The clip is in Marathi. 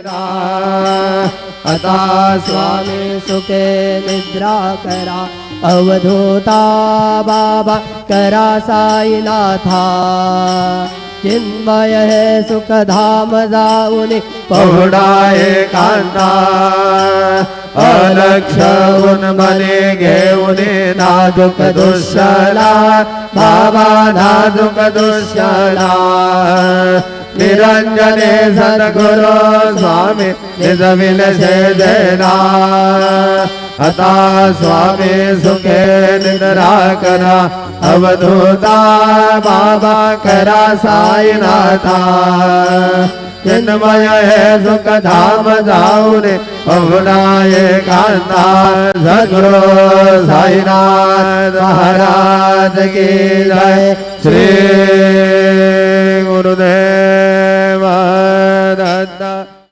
करा आता स्वामी सुखे निद्रा करा अवधूता बाबा करा साईनाथा चिन्मय है सुख धाम जाऊनी पहुडाए कांता अलक्षऊन मने घेऊने नाजुक दुःशला बाबा नाजुक दुःशला निरंजने सद्गुरु स्वामी निजविल देना आता स्वामी सुखे निद्रा करा अवधूता बाबा करा साईनाथा चिन्मय है सुख धाम जाऊने पहुडाए कांता सद्गुरु साईनाथ महाराज की जय श्री गुरुदेव दत्त।